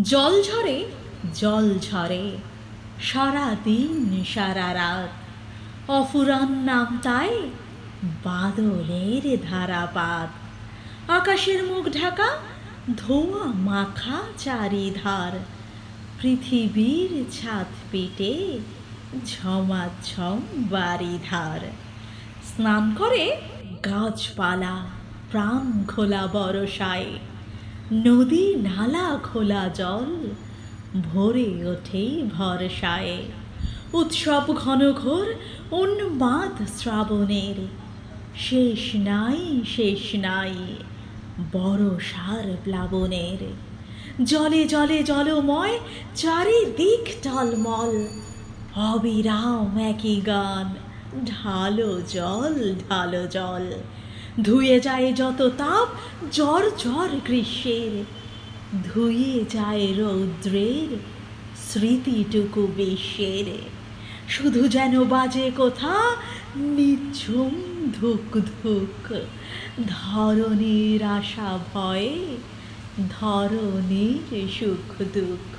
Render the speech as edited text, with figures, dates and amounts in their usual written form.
জল ঝরে জল ঝরে সারাদিন সারা রাত, অফুরান নাম তাই বাদলের ধারাপাত। আকাশের মুখ ঢাকা ধোঁয়া মাখা চারিধার, পৃথিবীর ছাদ পেটে ঝমাঝম বারিধার। স্নান করে গাছপালা প্রাণ খোলা বরসায়, নদী নালা খোলা জল ভরে ওঠে ভরসায়। উৎসব ঘনঘোর উন্মাদ শ্রাবণের, শেষ নাই শেষ নাই বরষার প্লাবনের। জলে জলে জলময় চারিদিক টলমল, অবিরাম একই গান ঢালো জল ঢালো জল। ধুয়ে যায় যত তাপ জ্বর জ্বর গ্রীষ্মের, ধুয়ে যায় রৌদ্রের স্মৃতিটুকু বিশ্বের। শুধু যেন বাজে কোথা নিঝুম ধুক ধুক, ধরণীর আশা ভয়ে ধরণীর সুখ দুঃখ।